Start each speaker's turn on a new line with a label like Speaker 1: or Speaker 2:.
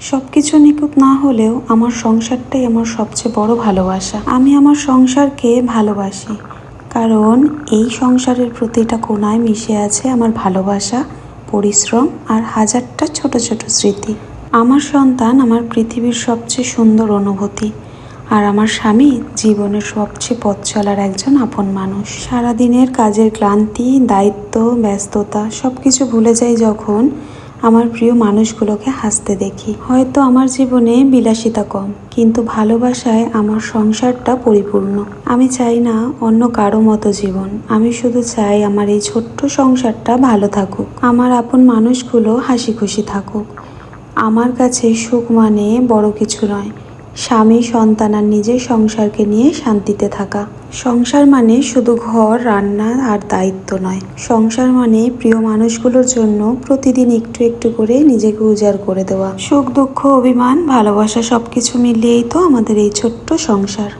Speaker 1: সব কিছু নিখুঁত না হলেও আমার সংসারটাই আমার সবচেয়ে বড় ভালোবাসা। আমি আমার সংসারকে ভালোবাসি, কারণ এই সংসারের প্রতিটা কোণায় মিশে আছে আমার ভালোবাসা, পরিশ্রম আর হাজারটা ছোট ছোট স্মৃতি। আমার সন্তান আমার পৃথিবীর সবচেয়ে সুন্দর অনুভূতি, আর আমার স্বামী জীবনের সবচেয়ে পথ চলার একজন আপন মানুষ। সারাদিনের কাজের ক্লান্তি, দায়িত্ব, ব্যস্ততা সব কিছু ভুলে যাই যখন আমার প্রিয় মানুষগুলোকে হাসতে দেখি। হয়তো আমার জীবনে বিলাসিতা কম, কিন্তু ভালোবাসায় আমার সংসারটা পরিপূর্ণ। আমি চাই না অন্য কারো মতো জীবন, আমি শুধু চাই আমার এই ছোট্ট সংসারটা ভালো থাকুক, আমার আপন মানুষগুলো হাসি খুশি থাকুক। আমার কাছে সুখ মানে বড় কিছু নয়, স্বামী, সন্তান আর নিজের সংসারকে নিয়ে শান্তিতে থাকা। সংসার মানে শুধু ঘর, রান্না আর দায়িত্ব নয়। সংসার মানে প্রিয় মানুষগুলোর জন্য প্রতিদিন একটু একটু করে নিজেকে উজাড় করে দেওয়া। সুখ, দুঃখ, অভিমান, ভালোবাসা সবকিছু মিলিয়েই তো আমাদের এই ছোট্ট সংসার।